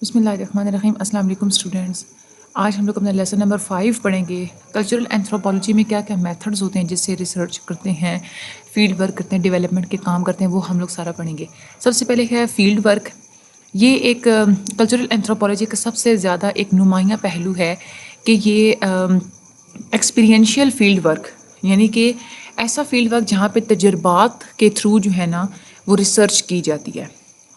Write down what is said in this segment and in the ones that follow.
بسم اللہ الرحمن الرحیم. السلام علیکم اسٹوڈنٹس. آج ہم لوگ اپنا لیسن نمبر 5 پڑھیں گے. کلچرل اینتھروپولوجی میں کیا کیا میتھڈز ہوتے ہیں جس سے ریسرچ کرتے ہیں, فیلڈ ورک کرتے ہیں, ڈیولپمنٹ کے کام کرتے ہیں, وہ ہم لوگ سارا پڑھیں گے. سب سے پہلے ہے فیلڈ ورک. یہ ایک کلچرل اینتھروپولوجی کا سب سے زیادہ ایک نمایاں پہلو ہے کہ یہ ایکسپیرینشیل فیلڈ ورک, یعنی کہ ایسا فیلڈ ورک جہاں پہ تجربات کے تھرو جو ہے نا وہ ریسرچ کی جاتی ہے.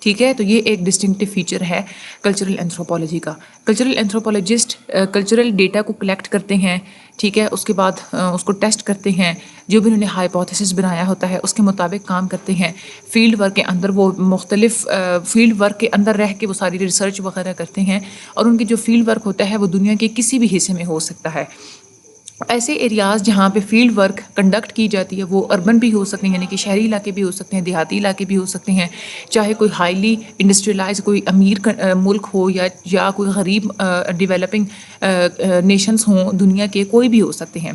ٹھیک ہے, تو یہ ایک ڈسٹنکٹیو فیچر ہے کلچرل اینتھروپولوجی کا. کلچرل اینتھروپولوجسٹ کلچرل ڈیٹا کو کلیکٹ کرتے ہیں. ٹھیک ہے, اس کے بعد اس کو ٹیسٹ کرتے ہیں, جو بھی انہوں نے ہائپوتھیسس بنایا ہوتا ہے اس کے مطابق کام کرتے ہیں. فیلڈ ورک کے اندر وہ مختلف فیلڈ ورک کے اندر رہ کے وہ ساری ریسرچ وغیرہ کرتے ہیں, اور ان کی جو فیلڈ ورک ہوتا ہے وہ دنیا کے کسی بھی حصے میں ہو سکتا ہے. ایسے ایریاز جہاں پہ فیلڈ ورک کنڈکٹ کی جاتی ہے وہ اربن بھی ہو سکتے ہیں, یعنی کہ شہری علاقے بھی ہو سکتے ہیں, دیہاتی علاقے بھی ہو سکتے ہیں, چاہے کوئی ہائیلی انڈسٹریلائز کوئی امیر ملک ہو یا کوئی غریب ڈیولپنگ نیشنز ہوں دنیا کے, کوئی بھی ہو سکتے ہیں.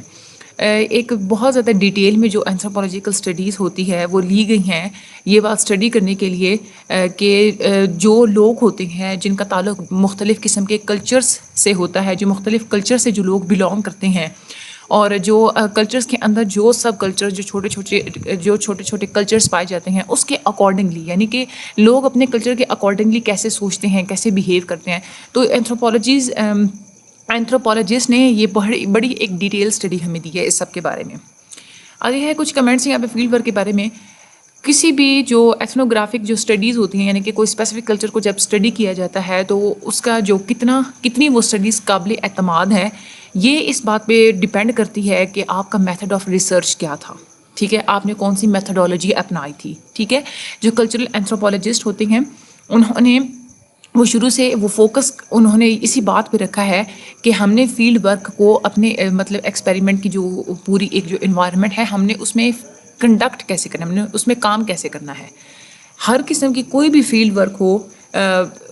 ایک بہت زیادہ ڈیٹیل میں جو اینتھروپولوجیکل اسٹڈیز ہوتی ہے وہ لی گئی ہیں یہ بات اسٹڈی کرنے کے لیے کہ جو لوگ ہوتے ہیں جن کا تعلق مختلف قسم کے کلچرز سے ہوتا ہے, جو مختلف کلچر سے جو لوگ بلانگ کرتے ہیں, اور جو کلچرز کے اندر جو سب کلچر جو چھوٹے چھوٹے کلچرز پائے جاتے ہیں اس کے اکارڈنگلی, یعنی کہ لوگ اپنے کلچر کے اکارڈنگلی کیسے سوچتے ہیں, کیسے بیہیو کرتے ہیں. تو اینتھروپولوجسٹ نے یہ بڑی ایک ڈیٹیل اسٹڈی ہمیں دی ہے اس سب کے بارے میں. آگے ہے کچھ کمنٹس یہاں پہ فیلڈ ورک کے بارے میں. کسی بھی جو ایتھنوگرافک جو اسٹڈیز ہوتی ہیں, یعنی کہ کوئی اسپیسیفک کلچر کو جب اسٹڈی کیا جاتا ہے تو اس کا جو کتنی وہ اسٹڈیز قابل اعتماد ہے یہ اس بات پہ ڈپینڈ کرتی ہے کہ آپ کا میتھڈ آف ریسرچ کیا تھا. ٹھیک ہے, آپ نے کون سی میتھڈولوجی اپنائی تھی. ٹھیک ہے, جو کلچرل اینتھروپولوجسٹ ہوتے ہیں انہوں نے وہ شروع سے وہ فوکس انہوں نے اسی بات پہ رکھا ہے کہ ہم نے فیلڈ ورک کو اپنے مطلب ایکسپیریمنٹ کی جو پوری ایک جو انوائرمنٹ ہے ہم نے اس میں کنڈکٹ کیسے کرنا ہے, ہم نے اس میں کام کیسے کرنا ہے. ہر قسم کی کوئی بھی فیلڈ ورک ہو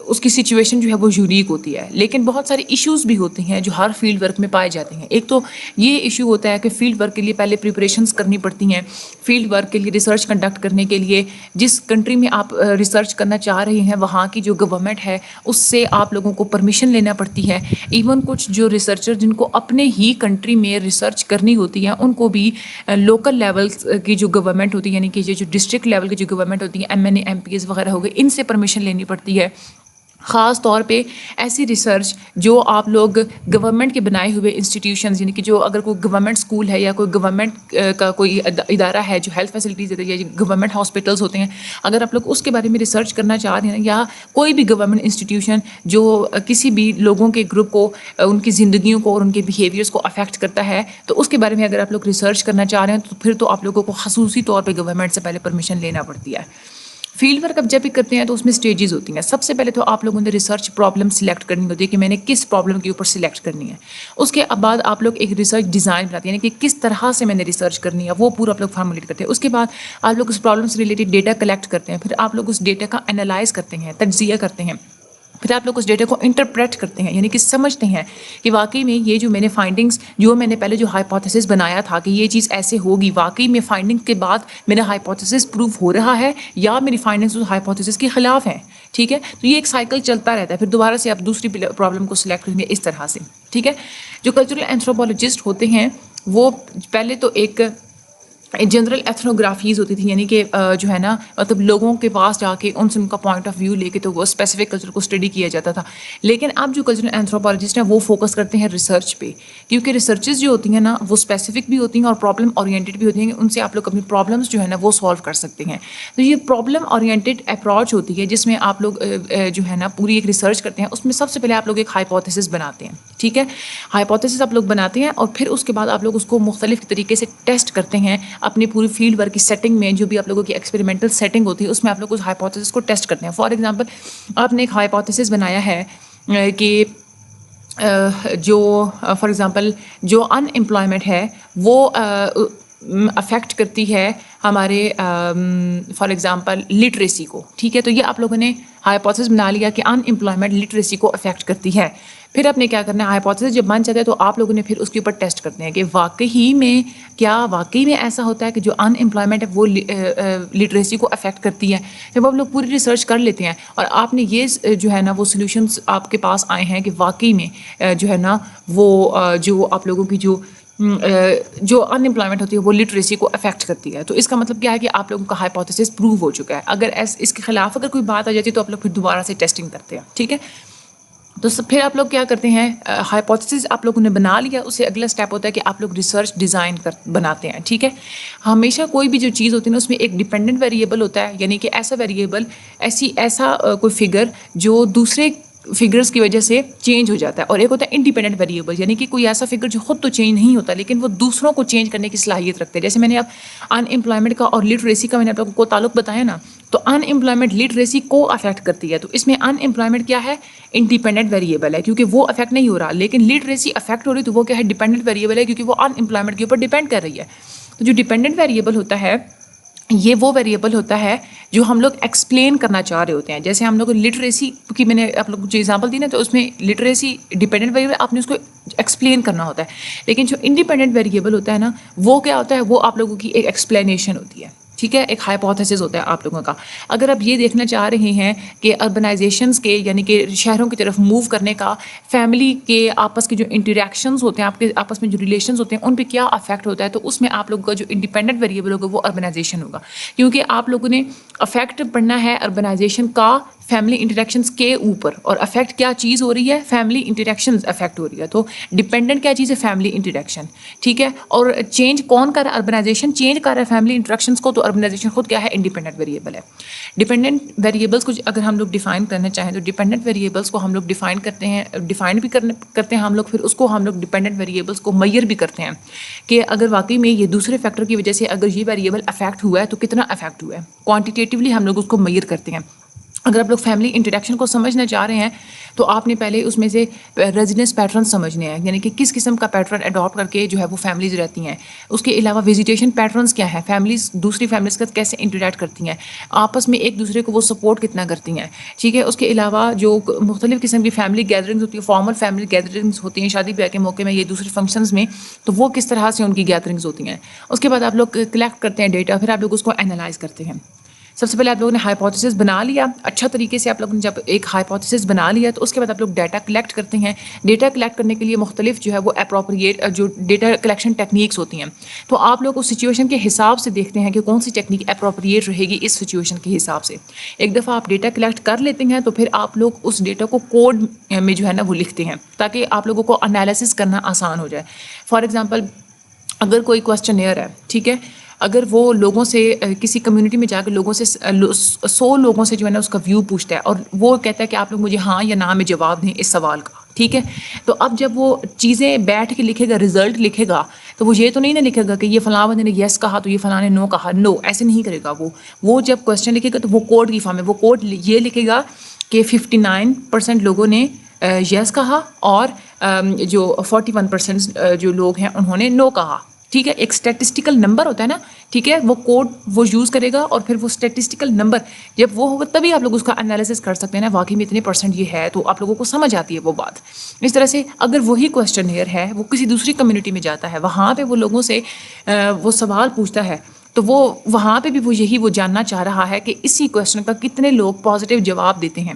اس کی سچویشن جو ہے وہ یونیک ہوتی ہے, لیکن بہت سارے ایشوز بھی ہوتے ہیں جو ہر فیلڈ ورک میں پائے جاتے ہیں. ایک تو یہ ایشو ہوتا ہے کہ فیلڈ ورک کے لیے پہلے پریپریشنز کرنی پڑتی ہیں. فیلڈ ورک کے لیے ریسرچ کنڈکٹ کرنے کے لیے جس کنٹری میں آپ ریسرچ کرنا چاہ رہے ہیں وہاں کی جو گورنمنٹ ہے اس سے آپ لوگوں کو پرمیشن لینا پڑتی ہے. ایون کچھ جو ریسرچر جن کو اپنے ہی کنٹری میں ریسرچ کرنی ہوتی ہے ان کو بھی لوکل لیول کی جو گورنمنٹ ہوتی ہے, یعنی کہ جو ڈسٹرکٹ لیول کی جو گورنمنٹ ہوتی ہے, M N A M P As وغیرہ ہو گئے, ان سے پرمیشن لینی پڑتی ہے. خاص طور پہ ایسی ریسرچ جو آپ لوگ گورنمنٹ کے بنائے ہوئے انسٹیٹیوشنز, یعنی کہ جو اگر کوئی گورنمنٹ اسکول ہے یا کوئی گورنمنٹ کا کوئی ادارہ ہے جو ہیلتھ فیسلٹیز دیتے ہیں یا گورنمنٹ ہاسپٹلس ہوتے ہیں, اگر آپ لوگ اس کے بارے میں ریسرچ کرنا چاہ رہے ہیں, یا کوئی بھی گورنمنٹ انسٹیٹیوشن جو کسی بھی لوگوں کے گروپ کو ان کی زندگیوں کو اور ان کے بیہیویئرس کو افیکٹ کرتا ہے, تو اس کے بارے میں اگر آپ لوگ ریسرچ کرنا چاہ رہے ہیں تو پھر تو آپ لوگوں کو خصوصی طور پہ گورنمنٹ سے پہلے پرمیشن لینا پڑتی ہے. فیلڈ ورک اب جب بھی کرتے ہیں تو اس میں اسٹیجز ہوتی ہیں. سب سے پہلے تو آپ لوگوں نے ریسرچ پرابلم سلیکٹ کرنی ہوتی ہے کہ میں نے کس پرابلم کے اوپر سلیکٹ کرنی ہے. اس کے بعد آپ لوگ ایک ریسرچ ڈیزائن بناتے ہیں, یعنی کہ کس طرح سے میں نے ریسرچ کرنی ہے وہ پورا آپ لوگ فارمولیٹ کرتے ہیں. اس کے بعد آپ لوگ اس پرابلم سے ریلیٹڈ ڈیٹا کلیکٹ کرتے ہیں, پھر آپ لوگ اس ڈیٹا کا انالائز کرتے ہیں, تجزیہ کرتے ہیں, پھر آپ لوگ اس ڈیٹا کو انٹرپریٹ کرتے ہیں, یعنی کہ سمجھتے ہیں کہ واقعی میں یہ جو میں نے فائنڈنگس جو میں نے پہلے جو ہائپوتھیسس بنایا تھا کہ یہ چیز ایسے ہوگی, واقعی میں فائنڈنگ کے بعد میرا ہائپوتھیسس پروف ہو رہا ہے یا میری فائنڈنگس اس ہائپوتھیسس کے خلاف ہیں. ٹھیک ہے, تو یہ ایک سائیکل چلتا رہتا ہے, پھر دوبارہ سے آپ دوسری پرابلم کو سلیکٹ کریں گے اس طرح سے. ٹھیک ہے, جو کلچرل اینتھروپولوجسٹ ہوتے ہیں وہ پہلے تو ایک جنرل ایتھنوگرافیز ہوتی تھی, یعنی کہ جو ہے نا مطلب لوگوں کے پاس جا کے ان سے ان کا پوائنٹ آف ویو لے کے تو وہ اسپیسیفک کلچر کو اسٹڈی کیا جاتا تھا. لیکن اب جو کلچرل اینتھروپولوجسٹ ہیں وہ فوکس کرتے ہیں ریسرچ پہ, کیونکہ ریسرچز جو ہوتی ہیں نا وہ اسپیسیفک بھی ہوتی ہیں اور پرابلم اورینٹیڈ بھی ہوتی ہیں, ان سے آپ لوگ اپنی پرابلمس جو ہے نا وہ سالو کر سکتے ہیں. تو یہ پرابلم اورینٹیڈ اپروچ ہوتی ہے جس میں آپ لوگ جو ہے نا پوری ایک ریسرچ کرتے ہیں. اس میں سب سے پہلے آپ لوگ ایک ہائپوتھیسس بناتے ہیں. ٹھیک ہے, ہائپوتھیسس آپ لوگ بناتے ہیں اور پھر اس کے بعد آپ لوگ اس کو مختلف طریقے سے ٹیسٹ کرتے ہیں اپنی پوری فیلڈ ورک کی سیٹنگ میں, جو بھی آپ لوگوں کی ایکسپیریمنٹل سیٹنگ ہوتی ہے اس میں آپ لوگ اس ہائپوتھیسس کو ٹیسٹ کرتے ہیں. فار ایگزامپل آپ نے ایک ہائپوتھیسس بنایا ہے کہ جو فار ایگزامپل جو ان امپلائمنٹ ہے وہ افیکٹ کرتی ہے ہمارے فار ایگزامپل لٹریسی کو. ٹھیک ہے, تو یہ آپ لوگوں نے ہائپوتھیسس بنا لیا کہ ان امپلائمنٹ لٹریسی کو افیکٹ کرتی ہے. پھر آپ نے کیا کرنا ہے، ہائپوتھیسس جب بن جاتا ہے تو آپ لوگوں نے پھر اس کے اوپر ٹیسٹ کرتے ہیں کہ واقعی میں ایسا ہوتا ہے کہ جو ان امپلائمنٹ ہے وہ لٹریسی کو افیکٹ کرتی ہے. جب آپ لوگ پوری ریسرچ کر لیتے ہیں اور آپ نے یہ جو ہے نا وہ سولوشنس آپ کے پاس آئے ہیں کہ واقعی میں جو ہے نا وہ جو آپ لوگوں کی جو ان امپلائمنٹ ہوتی ہے وہ لٹریسی کو افیکٹ کرتی ہے، تو اس کا مطلب کیا ہے کہ آپ لوگوں کا ہائپوتھیسس پروو ہو چکا ہے. اگر اس کے خلاف اگر کوئی بات آ جاتی ہے تو آپ لوگ پھر دوبارہ سے ٹیسٹنگ کرتے ہیں. ٹھیک ہے، تو پھر آپ لوگ کیا کرتے ہیں، ہائپوتھیسس آپ لوگوں نے بنا لیا، اس سے اگلا اسٹیپ ہوتا ہے کہ آپ لوگ ریسرچ ڈیزائن بناتے ہیں. ٹھیک ہے، ہمیشہ کوئی بھی جو چیز ہوتی ہے نا اس میں ایک ڈیپینڈنٹ ویریبل ہوتا ہے، یعنی کہ ایسا ویریبل ایسا کوئی فگر جو دوسرے فگرس کی وجہ سے چینج ہو جاتا ہے، اور ایک ہوتا ہے انڈیپینڈنٹ ویریبل، یعنی کہ کوئی ایسا فگر جو خود تو چینج نہیں ہوتا لیکن وہ دوسروں کو چینج کرنے کی صلاحیت رکھتے ہیں. جیسے میں نے اب ان امپلائمنٹ کا اور لٹریسی کا میں نے آپ لوگوں کو تعلق بتایا نا، تو ان امپلائمنٹ لٹریسی کو افیکٹ کرتی ہے. تو اس میں ان امپلائمنٹ کیا ہے، انڈیپینڈنٹ ویریبل ہے کیونکہ وہ افیکٹ نہیں ہو رہا، لیکن لٹریسی افیکٹ ہو رہی تو وہ کیا ہے، ڈیپینڈنٹ ویریبل ہے کیونکہ وہ ان امپلائمنٹ کے اوپر ڈیپینڈ کر رہی ہے. تو جو ڈیپینڈنٹ ویریبل ہوتا ہے یہ وہ ویریبل ہوتا ہے جو ہم لوگ ایکسپلین کرنا چاہ رہے ہوتے ہیں. جیسے ہم لوگ لٹریسی کی میں نے آپ لوگوں کو جو ایگزامپل دی نا، تو اس میں لٹریسی ڈیپینڈنٹ ویریبل آپ نے اس کو ایکسپلین کرنا ہوتا ہے، لیکن جو انڈیپینڈنٹ ویریبل ہوتا ہے نا وہ کیا ہوتا ہے، وہ آپ لوگوں کی ایک ایکسپلینیشن ہوتی ہے. ٹھیک ہے، ایک ہائپوتھیسس ہوتا ہے آپ لوگوں کا. اگر آپ یہ دیکھنا چاہ رہے ہیں کہ اربنائزیشنس کے یعنی کہ شہروں کی طرف موو کرنے کا فیملی کے آپس کے جو انٹریکشنز ہوتے ہیں، آپ کے آپس میں جو ریلیشنز ہوتے ہیں ان پہ کیا افیکٹ ہوتا ہے، تو اس میں آپ لوگوں کا جو انڈیپینڈنٹ ویریبل ہوگا وہ اربنائزیشن ہوگا، کیونکہ آپ لوگوں نے افیکٹ پڑھنا ہے اربنائزیشن کا فیملی انٹریکشنز کے اوپر، اور افیکٹ کیا چیز ہو رہی ہے، فیملی انٹریکشنز افیکٹ ہو رہی ہے. تو ڈیپینڈنٹ کیا چیز ہے، فیملی انٹریکشن. ٹھیک ہے، اور چینج کون کر رہا ہے، اربنائزیشن چینج کر رہا ہے فیملی انٹریکشنز کو، تو اربنائزیشن خود کیا ہے، انڈیپینڈنٹ ویریبل ہے. ڈیپینڈنٹ ویریبلس کو اگر ہم لوگ ڈیفائن کرنا چاہیں تو ڈیپینڈنٹ ویریبلس کو ہم لوگ ڈیفائن کرتے ہیں، ڈیفائن بھی کرتے ہیں ہم لوگ، پھر اس کو ہم لوگ ڈیپینڈنٹ ویریبلس کو میئر بھی کرتے ہیں کہ اگر واقعی میں یہ دوسرے فیکٹر کی وجہ سے اگر یہ ویریبل افیکٹ ہوا ہے تو کتنا افیکٹ ہوا ہے. کوانٹیٹیولی ہم لوگ اس کو میئر کرتے ہیں. اگر آپ لوگ فیملی انٹریکشن کو سمجھنا چاہ رہے ہیں تو آپ نے پہلے اس میں سے ریزیڈنس پیٹرن سمجھنے ہیں، یعنی کہ کس قسم کا پیٹرن اڈاپٹ کر کے جو ہے وہ فیملیز رہتی ہیں. اس کے علاوہ ویزیٹیشن پیٹرنس کیا ہے، فیملیز دوسری فیملیز کا کیسے انٹریکٹ کرتی ہیں، آپس میں ایک دوسرے کو وہ سپورٹ کتنا کرتی ہیں. ٹھیک ہے، اس کے علاوہ جو مختلف قسم کی فیملی گیدرنگز ہوتی ہیں، فارمل فیملی گیدرنگز ہوتی ہیں شادی بیاہ کے موقع میں، یہ دوسرے فنکشنز میں، تو وہ کس طرح سے ان کی گیدرنگز ہوتی ہیں. اس کے بعد آپ لوگ کلیکٹ کرتے ہیں ڈیٹا، پھر آپ لوگ اس کو اینالائز کرتے ہیں. سب سے پہلے آپ لوگوں نے ہائپوتھیسس بنا لیا اچھا طریقے سے. آپ لوگوں نے جب ایک ہائپوتھیسس بنا لیا تو اس کے بعد آپ لوگ ڈیٹا کلیکٹ کرتے ہیں. ڈیٹا کلیکٹ کرنے کے لیے مختلف جو ہے وہ اپروپریٹ جو ڈیٹا کلیکشن ٹیکنیکس ہوتی ہیں، تو آپ لوگ اس سچویشن کے حساب سے دیکھتے ہیں کہ کون سی ٹیکنیک اپروپریٹ رہے گی اس سچویشن کے حساب سے. ایک دفعہ آپ ڈیٹا کلیکٹ کر لیتے ہیں تو پھر آپ لوگ اس ڈیٹا کو کوڈ میں جو ہے نا وہ لکھتے ہیں تاکہ آپ لوگوں کو انالیسس کرنا آسان ہو جائے. فار ایگزامپل اگر کوئی کویسچنیئر ہے، ٹھیک ہے، اگر وہ لوگوں سے کسی کمیونٹی میں جا کے لوگوں سے 100 لوگوں سے جو ہے نا اس کا ویو پوچھتا ہے اور وہ کہتا ہے کہ آپ لوگ مجھے ہاں یا نہ میں جواب دیں اس سوال کا. ٹھیک ہے، تو اب جب وہ چیزیں بیٹھ کے لکھے گا، رزلٹ لکھے گا، تو وہ یہ تو نہیں نہ لکھے گا کہ یہ فلاں بندے نے یس کہا تو یہ فلاں نے نو کہا. نو، ایسے نہیں کرے گا. وہ جب کویسچن لکھے گا تو وہ کوڈ کی فارم ہے. وہ کوڈ یہ لکھے گا کہ 59% لوگوں نے یس کہا اور جو 41% جو لوگ ہیں انہوں نے نو کہا. ٹھیک ہے، ایک اسٹیٹسٹیکل نمبر ہوتا ہے نا. ٹھیک ہے، وہ کوڈ وہ یوز کرے گا اور پھر وہ اسٹیٹسٹیکل نمبر جب وہ ہوگا تبھی آپ لوگ اس کا انالیسس کر سکتے ہیں نا، واقعی میں اتنے پرسنٹ یہ ہے، تو آپ لوگوں کو سمجھ آتی ہے وہ بات. اس طرح سے اگر وہی کویسچنیئر ہے وہ کسی دوسری کمیونٹی میں جاتا ہے، وہاں پہ وہ لوگوں سے وہ سوال پوچھتا ہے، تو وہ وہاں پہ بھی وہ جاننا چاہ رہا ہے کہ اسی کویسچن کا کتنے لوگ پازیٹیو جواب دیتے ہیں.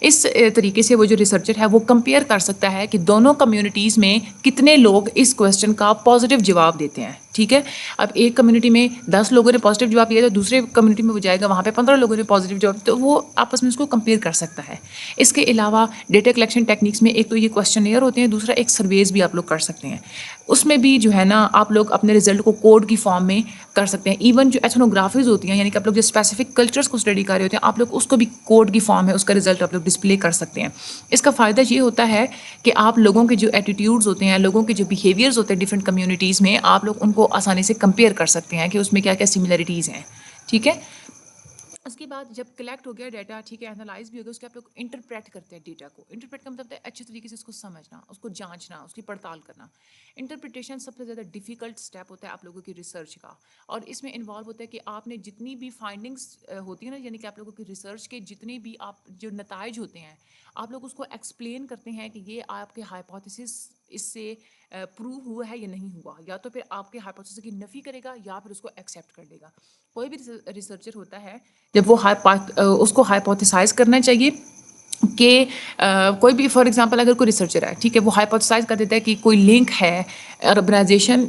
اس طریقے سے وہ جو ریسرچر ہے وہ کمپیئر کر سکتا ہے کہ دونوں کمیونٹیز میں کتنے لوگ اس کویسچن کا پازیٹیو جواب دیتے ہیں. ٹھیک ہے، اب ایک کمیونٹی میں 10 لوگوں نے پازیٹیو جواب دیا تو دوسرے کمیونٹی میں وہ جائے گا وہاں پہ 15 لوگوں نے پازیٹیو جواب دیا، تو وہ آپس میں اس کو کمپیئر کر سکتا ہے. اس کے علاوہ ڈیٹا کلیکشن ٹیکنیکس میں ایک تو یہ کویسچنیئر ہوتے ہیں، دوسرا ایک سرویز بھی آپ لوگ کر سکتے ہیں. اس میں بھی جو ہے نا آپ لوگ اپنے رزلٹ کو کوڈ کی فارم میں کر سکتے ہیں. ایون جو ایتھنوگرافیز ہوتی ہیں، یعنی کہ آپ لوگ جو اسپیسیفک کلچرس کو اسٹڈی کر رہے ہوتے ہیں، آپ لوگ اس کو بھی کوڈ کی فارم ہے اس کا رزلٹ آپ لوگ ڈسپلے کر سکتے ہیں. اس کا فائدہ یہ ہوتا ہے کہ آپ لوگوں کے جو ایٹیٹیوڈز ہوتے ہیں، لوگوں کے جو بیہیویئرز ہوتے ہیں ڈفرینٹ کمیونٹیز میں، آپ لوگ ان کو آسانی سے کمپیئر کر سکتے ہیں کہ اس میں کیا کیا سملرٹیز ہیں. ٹھیک ہے، اس کے بعد جب کلیکٹ ہو گیا ڈیٹا، ٹھیک ہے، انالائز بھی ہو گیا، اس کے آپ لوگ انٹرپریٹ کرتے ہیں ڈیٹا کو. انٹرپریٹ کا مطلب ہے اچھے طریقے سے اس کو سمجھنا، اس کو جانچنا، اس کی پڑتال کرنا. انٹرپریٹیشن سب سے زیادہ ڈیفیکلٹ اسٹیپ ہوتا ہے آپ لوگوں کی ریسرچ کا، اور اس میں انوالو ہوتا ہے کہ آپ نے جتنی بھی فائنڈنگس ہوتی ہیں نا، یعنی کہ آپ لوگوں کی ریسرچ کے جتنے بھی آپ جو نتائج ہوتے ہیں، آپ لوگ اس کو ایکسپلین کرتے ہیں کہ یہ آپ کے ہائپوتھیسس اس سے پروو ہوا ہے یا نہیں ہوا، یا تو پھر آپ کے ہائپوتھیسس کی نفی کرے گا یا پھر اس کو ایکسیپٹ کر لے گا. کوئی بھی ریسرچر ہوتا ہے جب وہ اس کو ہائپوتھیسائز کرنا چاہیے کہ کوئی بھی، فار ایگزامپل اگر کوئی ریسرچر ہے، ٹھیک ہے، وہ ہائپوتھیسائز کر دیتا ہے کہ کوئی لنک ہے اربنائزیشن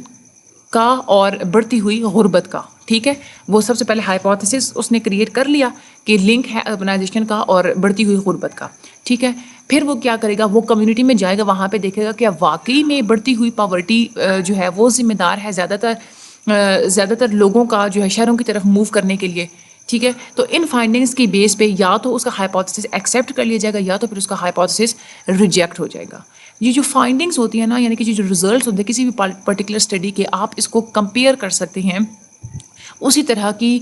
کا اور بڑھتی ہوئی غربت کا، ٹھیک ہے، وہ سب سے پہلے ہائپوتھیسس اس نے کریٹ کر لیا کہ لنک ہے اربنائزیشن کا اور بڑھتی ہوئی غربت کا، ٹھیک ہے. پھر وہ کیا کرے گا، وہ کمیونٹی میں جائے گا، وہاں پہ دیکھے گا کہ واقعی میں بڑھتی ہوئی پاورٹی جو ہے وہ ذمہ دار ہے زیادہ تر لوگوں کا جو ہے شہروں کی طرف موو کرنے کے لیے، ٹھیک ہے. تو ان فائنڈنگس کی بیس پہ یا تو اس کا ہائپوتھیسس ایکسیپٹ کر لیا جائے گا یا تو پھر اس کا ہائپوتھیسس ریجیکٹ ہو جائے گا. یہ جو فائنڈنگس ہوتی ہیں نا، یعنی کہ جو ریزلٹس ہوتے ہیں کسی بھی پرٹیکولر اسٹڈی کے، آپ اس کو کمپیئر کر سکتے ہیں اسی طرح کی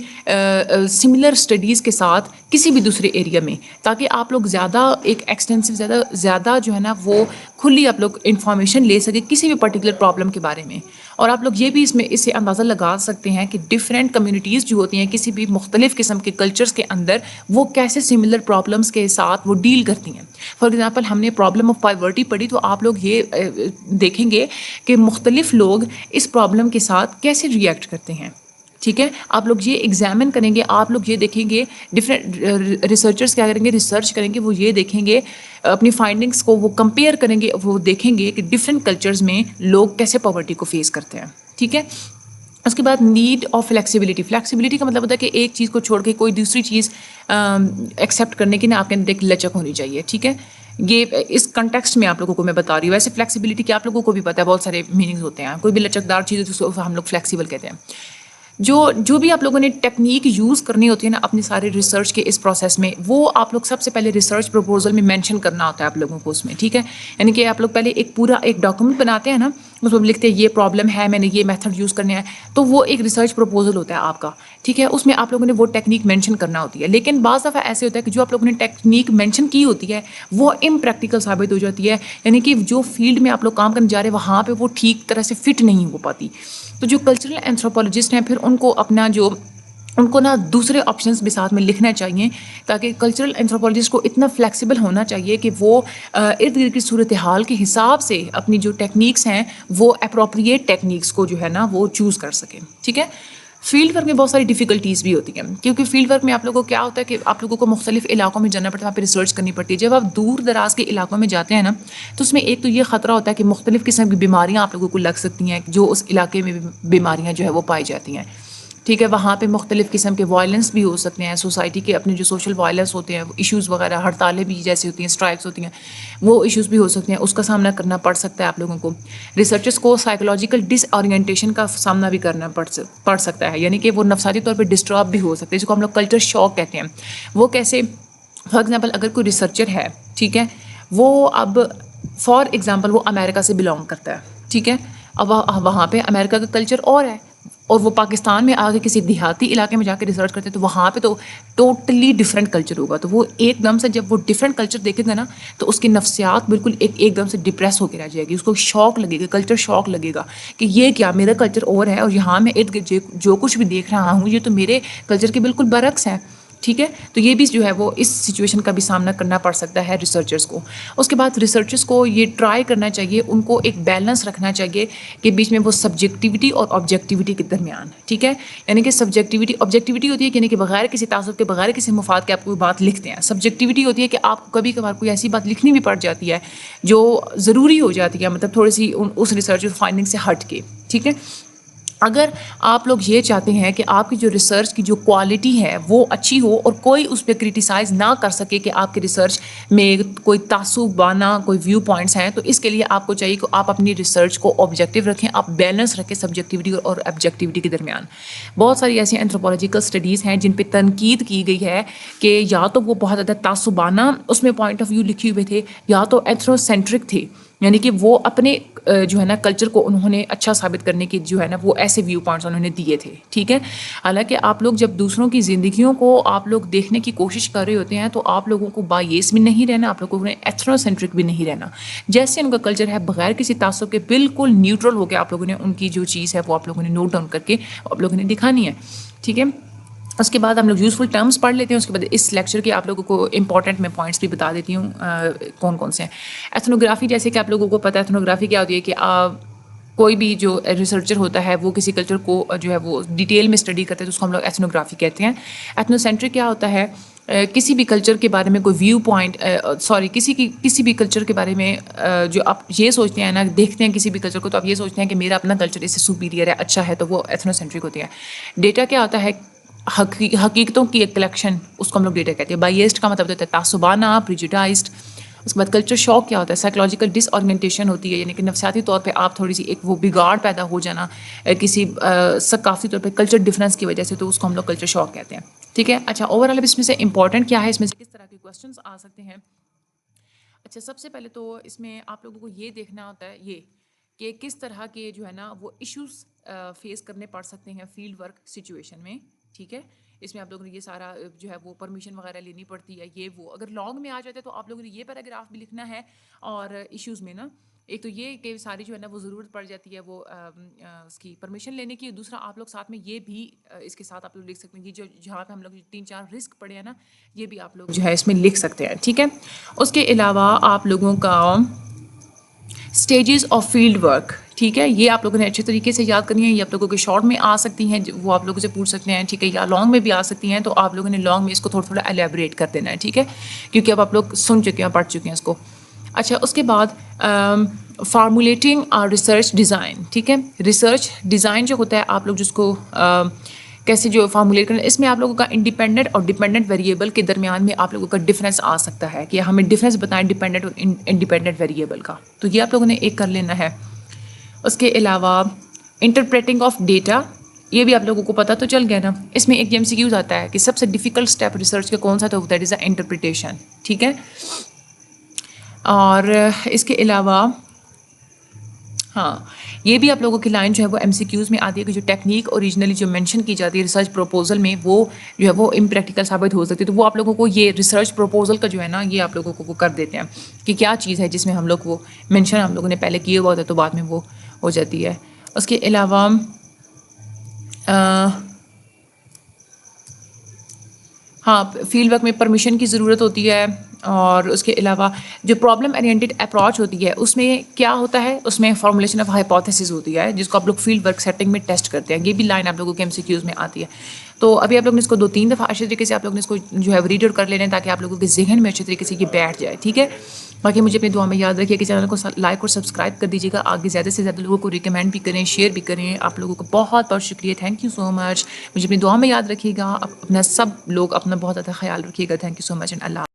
سملر اسٹڈیز کے ساتھ کسی بھی دوسرے ایریا میں، تاکہ آپ لوگ زیادہ ایک ایکسٹینسو زیادہ جو ہے نا وہ کھلی آپ لوگ انفارمیشن لے سکیں کسی بھی پرٹیکولر پرابلم کے بارے میں. اور آپ لوگ یہ بھی اس سے اندازہ لگا سکتے ہیں کہ ڈفرینٹ کمیونٹیز جو ہوتی ہیں کسی بھی مختلف قسم کے کلچرز کے اندر، وہ کیسے سملر پرابلمس کے ساتھ وہ ڈیل کرتی ہیں. فار ایگزامپل ہم نے پرابلم آف پاورٹی پڑھی، تو آپ لوگ یہ دیکھیں گے کہ مختلف لوگ اس پرابلم کے ساتھ کیسے ریئیکٹ کرتے ہیں، ٹھیک ہے. آپ لوگ یہ ایگزامن کریں گے، آپ لوگ یہ دیکھیں گے، ڈفرینٹ ریسرچرس کیا کریں گے، ریسرچ کریں گے، وہ یہ دیکھیں گے اپنی فائنڈنگس کو وہ کمپیئر کریں گے، وہ دیکھیں گے کہ ڈفرینٹ کلچرز میں لوگ کیسے پاورٹی کو فیس کرتے ہیں، ٹھیک ہے. اس کے بعد نیڈ آف فلیکسیبلٹی. فلیکسیبلٹی کا مطلب ہوتا ہے کہ ایک چیز کو چھوڑ کے کوئی دوسری چیز ایکسیپٹ کرنے کی نا آپ کے اندر ایک لچک ہونی چاہیے، ٹھیک ہے. یہ اس کنٹیکسٹ میں آپ لوگوں کو میں بتا رہی ہوں. ویسے فلیکسیبلٹی کے آپ لوگوں کو بھی پتہ ہے بہت سارے میننگز ہوتے ہیں، کوئی بھی لچکدار چیز ہے تو اس کو ہم لوگ فلیکسیبل کہتے ہیں. جو بھی آپ لوگوں نے ٹیکنیک یوز کرنی ہوتی ہے نا اپنی سارے ریسرچ کے اس پروسیس میں، وہ آپ لوگ سب سے پہلے ریسرچ پروپوزل میں مینشن کرنا ہوتا ہے آپ لوگوں کو اس میں، ٹھیک ہے. یعنی کہ آپ لوگ پہلے ایک پورا ایک ڈاکومنٹ بناتے ہیں نا، اس میں لکھتے ہیں یہ پرابلم ہے، میں نے یہ میتھڈ یوز کرنے ہیں، تو وہ ایک ریسرچ پروپوزل ہوتا ہے آپ کا، ٹھیک ہے. اس میں آپ لوگوں نے وہ ٹیکنیک مینشن کرنا ہوتی ہے. لیکن بعض دفعہ ایسے ہوتا ہے کہ جو آپ لوگوں نے ٹیکنیک مینشن کی ہوتی ہے وہ امپریکٹیکل ثابت ہو جاتی ہے، یعنی کہ جو فیلڈ میں آپ لوگ کام کرنے جا رہے ہیں وہاں پہ وہ ٹھیک طرح سے فٹ نہیں ہو پاتی. تو جو کلچرل اینتھروپولوجسٹ ہیں پھر ان کو نا دوسرے آپشنس بھی ساتھ میں لکھنا چاہیے، تاکہ کلچرل اینتھروپولوجسٹ کو اتنا فلیکسیبل ہونا چاہیے کہ وہ ارد گرد کی صورتحال کے حساب سے اپنی جو ٹیکنیکس ہیں وہ اپروپریٹ ٹیکنیکس کو جو ہے نا وہ چوز کر سکیں، ٹھیک ہے. فیلڈ ورک میں بہت ساری ڈیفیکلٹیز بھی ہوتی ہیں، کیونکہ فیلڈ ورک میں آپ لوگوں کو کیا ہوتا ہے کہ آپ لوگوں کو مختلف علاقوں میں جانا پڑتا ہے، وہاں پہ ریسرچ کرنی پڑتی ہے. جب آپ دور دراز کے علاقوں میں جاتے ہیں نا، تو اس میں ایک تو یہ خطرہ ہوتا ہے کہ مختلف قسم کی بیماریاں آپ لوگوں کو لگ سکتی ہیں، جو اس علاقے میں بیماریاں جو ہے وہ پائی جاتی ہیں، ٹھیک ہے. وہاں پہ مختلف قسم کے وائلنس بھی ہو سکتے ہیں، سوسائٹی کے اپنے جو سوشل وائلنس ہوتے ہیں، ایشوز وغیرہ، ہڑتالیں بھی جیسی ہوتی ہیں، اسٹرائکس ہوتی ہیں، وہ ایشوز بھی ہو سکتے ہیں، اس کا سامنا کرنا پڑ سکتا ہے آپ لوگوں کو. ریسرچرس کو سائیکولوجیکل ڈس اورینٹیشن کا سامنا بھی کرنا پڑ سکتا ہے، یعنی کہ وہ نفسیاتی طور پہ ڈسٹرب بھی ہو سکتے ہیں، جس کو ہم لوگ کلچر شاک کہتے ہیں. وہ کیسے، فار ایگزامپل اگر کوئی ریسرچر ہے، ٹھیک ہے، وہ اب فار ایگزامپل وہ امریکہ سے بلانگ کرتا ہے، ٹھیک ہے. اب وہاں پہ امریکہ کا کلچر اور ہے، اور وہ پاکستان میں آگے کسی دیہاتی علاقے میں جا کے ریسرچ کرتے ہیں، تو وہاں پہ تو ٹوٹلی ڈفرینٹ کلچر ہوگا. تو وہ ایک دم سے جب وہ ڈفرینٹ کلچر دیکھے گا نا، تو اس کی نفسیات بالکل ایک دم سے ڈپریس ہو کے رہ جائے گی. اس کو شوق لگے گا، کلچر شوق لگے گا کہ یہ کیا، میرا کلچر اور ہے، اور یہاں میں ارد گرد جو کچھ بھی دیکھ رہا ہوں یہ تو میرے کلچر کے بالکل برعکس ہے، ٹھیک ہے. تو یہ بھی جو ہے وہ اس سچویشن کا بھی سامنا کرنا پڑ سکتا ہے ریسرچرس کو. اس کے بعد ریسرچرس کو یہ ٹرائی کرنا چاہیے، ان کو ایک بیلنس رکھنا چاہیے کہ بیچ میں وہ سبجیکٹیوٹی اور آبجیکٹیوٹی کے درمیان، ٹھیک ہے. یعنی کہ آبجیکٹیوٹی ہوتی ہے کہ یعنی کہ بغیر کسی تعصب کے، بغیر کسی مفاد کے آپ کوئی بات لکھتے ہیں. سبجیکٹیوٹی ہوتی ہے کہ آپ کو کبھی کبھار کوئی ایسی بات لکھنی بھی پڑ جاتی ہے جو ضروری ہو جاتی ہے، مطلب تھوڑی سی اس ریسرچ فائنڈنگ سے ہٹ کے، ٹھیک ہے. اگر آپ لوگ یہ چاہتے ہیں کہ آپ کی جو ریسرچ کی جو کوالٹی ہے وہ اچھی ہو اور کوئی اس پہ کرٹیسائز نہ کر سکے کہ آپ کے ریسرچ میں کوئی تعصبانہ کوئی ویو پوائنٹس ہیں، تو اس کے لیے آپ کو چاہیے کہ آپ اپنی ریسرچ کو آبجیکٹیو رکھیں، آپ بیلنس رکھیں سبجیکٹیوٹی اور آبجیکٹیوٹی کے درمیان. بہت ساری ایسی اینتھروپولوجیکل اسٹڈیز ہیں جن پہ تنقید کی گئی ہے کہ یا تو وہ بہت زیادہ تعصبانہ اس میں پوائنٹ آف ویو لکھے ہوئے تھے، یا تو ایتھنو سینٹرک تھے، یعنی کہ وہ اپنے جو ہے نا کلچر کو انہوں نے اچھا ثابت کرنے کے جو ہے نا وہ ایسے ویو پوائنٹس انہوں نے دیے تھے. ٹھیک ہے. حالانکہ آپ لوگ جب دوسروں کی زندگیوں کو آپ لوگ دیکھنے کی کوشش کر رہے ہوتے ہیں تو آپ لوگوں کو بایس بھی نہیں رہنا, آپ لوگوں نے ایتھنو سینٹرک بھی نہیں رہنا. جیسے ان کا کلچر ہے بغیر کسی تعصب کے بالکل نیوٹرل ہو کے آپ لوگوں نے ان کی جو چیز ہے وہ آپ لوگوں نے نوٹ ڈاؤن کر کے آپ لوگوں نے دکھانی ہے. ٹھیک ہے. اس کے بعد ہم لوگ یوزفل ٹرمز پڑھ لیتے ہیں. اس کے بعد اس لیکچر کے آپ لوگوں کو امپورٹنٹ میں پوائنٹس بھی بتا دیتی ہوں کون کون سے ہیں. ایتھنوگرافی, جیسے کہ آپ لوگوں کو پتہ ہے ایتھنوگرافی کیا ہوتی ہے کہ کوئی بھی جو ریسرچر ہوتا ہے وہ کسی کلچر کو جو ہے وہ ڈیٹیل میں اسٹڈی کرتے ہیں تو اس کو ہم لوگ ایتھنوگرافی کہتے ہیں. ایتھنو سینٹرک کیا ہوتا ہے, کسی بھی کلچر کے بارے میں کوئی ویو پوائنٹ کسی بھی کلچر کے بارے میں جو آپ یہ سوچتے ہیں نا, دیکھتے ہیں کسی بھی کلچر کو تو آپ یہ سوچتے ہیں کہ میرا اپنا کلچر اس سے سپیریئر ہے, اچھا ہے, تو وہ ایتھنو سینٹرک ہوتی ہے. ڈیٹا کیا ہوتا ہے, حقیقتوں کی ایک کلیکشن, اس کو ہم لوگ ڈیٹا کہتے ہیں. بائیسڈ کا مطلب ہوتا ہے تعصبانہ, پریجوڈائزڈ. اس کے بعد کلچر شاک کیا ہوتا ہے, سائیکولوجیکل ڈس آرگمنٹیشن ہوتی ہے, یعنی کہ نفسیاتی طور پہ آپ تھوڑی سی ایک وہ بگاڑ پیدا ہو جانا کسی ثقافتی طور پہ کلچر ڈفرینس کی وجہ سے, تو اس کو ہم لوگ کلچر شاک کہتے ہیں. ٹھیک ہے. اچھا, اوور آل اس میں سے امپورٹنٹ کیا ہے, اس میں سے کس طرح کے کویشچنس آ سکتے ہیں. اچھا, سب سے پہلے تو اس میں آپ لوگوں کو یہ دیکھنا ہوتا ہے یہ کہ کس طرح کے جو ہے نا وہ ایشوز فیس کرنے پڑ سکتے ہیں فیلڈ ورک سچویشن میں. ٹھیک ہے. اس میں آپ لوگوں نے یہ سارا جو ہے وہ پرمیشن وغیرہ لینی پڑتی ہے, یہ وہ اگر لانگ میں آ جاتے تو آپ لوگوں نے یہ پیراگراف بھی لکھنا ہے. اور ایشوز میں نا ایک تو یہ کہ ساری جو ہے نا وہ ضرورت پڑ جاتی ہے وہ اس کی پرمیشن لینے کی. دوسرا آپ لوگ ساتھ میں یہ بھی اس کے ساتھ آپ لوگ لکھ سکتے ہیں, یہ جو جہاں پہ ہم لوگ 3-4 رسک پڑے ہیں نا, یہ بھی آپ لوگ جو ہے اس میں لکھ سکتے ہیں. ٹھیک ہے. اس کے علاوہ آپ لوگوں کا اسٹیجز آف فیلڈ ورک, ٹھیک ہے, یہ آپ لوگوں نے اچھے طریقے سے یاد کرنی ہے. یہ آپ لوگوں کے شارٹ میں آ سکتی ہیں, وہ آپ لوگوں سے پوچھ سکتے ہیں. ٹھیک ہے. یا لانگ میں بھی آ سکتی ہیں, تو آپ لوگوں نے لانگ میں اس کو تھوڑا تھوڑا ایلیبریٹ کر دینا ہے. ٹھیک ہے. کیونکہ اب آپ لوگ سن چکے ہیں, پڑھ چکے ہیں اس کو. اچھا, اس کے بعد فارمولیٹنگ ریسرچ ڈیزائن. ٹھیک ہے. ریسرچ ڈیزائن جو ہوتا ہے آپ لوگ جس کو کیسے جو فارمولیٹ کرنا, اس میں آپ لوگوں کا انڈیپینڈنٹ اور ڈیپینڈنٹ ویریبل کے درمیان میں آپ لوگوں کا ڈفرینس آ سکتا ہے کہ ہمیں ڈفرینس بتائیں ڈیپینڈنٹ اور انڈیپینڈنٹ ویریبل کا, تو یہ آپ لوگوں نے ایک کر لینا ہے. اس کے علاوہ انٹرپریٹنگ آف ڈیٹا, یہ بھی آپ لوگوں کو پتہ تو چل گیا نا. اس میں ایک MCQ آتا ہے کہ سب سے ڈیفیکلٹ اسٹیپ ریسرچ کا کون سا تھا, دیٹ از انٹرپریٹیشن. ٹھیک ہے. اور اس کے علاوہ ہاں, یہ بھی آپ لوگوں کی لائن جو ہے وہ MCQs میں آتی ہے کہ جو ٹیکنیک اوریجنلی جو مینشن کی جاتی ہے ریسرچ پروپوزل میں, وہ جو ہے وہ امپریکٹیکل ثابت ہو سکتی ہے. تو وہ آپ لوگوں کو یہ ریسرچ پروپوزل کا جو ہے نا یہ آپ لوگوں کو وہ کر دیتے ہیں کہ کیا چیز ہے جس میں ہم لوگ وہ مینشن ہم لوگوں نے پہلے کیے ہوا ہوتا ہے, تو بعد میں وہ ہو جاتی ہے. اس کے علاوہ ہاں, فیلڈ ورک میں پرمیشن کی ضرورت ہوتی ہے. اور اس کے علاوہ جو پرابلم اورینٹیڈ اپروچ ہوتی ہے اس میں کیا ہوتا ہے, اس میں فارمولیشن آف ہائپوتھیسز ہوتی ہے جس کو آپ لوگ فیلڈ ورک سیٹنگ میں ٹیسٹ کرتے ہیں. یہ بھی لائن آپ لوگوں کے MCQs میں آتی ہے. تو ابھی آپ لوگ نے اس کو 2-3 دفعہ اچھے طریقے سے آپ لوگ نے اس کو جو ہے ریڈ آؤٹ کر لینا ہے تاکہ آپ لوگوں کے ذہن میں اچھے طریقے سے یہ بیٹھ جائے. ٹھیک ہے. باقی مجھے اپنی دعا میں یاد رکھیے کہ چینل کو لائک اور سبسکرائب کر دیجیے گا. آگے زیادہ سے زیادہ لوگوں کو ریکمینڈ بھی کریں, شیئر بھی کریں. آپ لوگوں کو بہت بہت شکریہ. تھینک یو سو مچ. مجھے اپنی دعا میں یاد رکھیے گا. اپنا سب لوگ اپنا بہت زیادہ خیال رکھیے گا. Thank you so much and Allah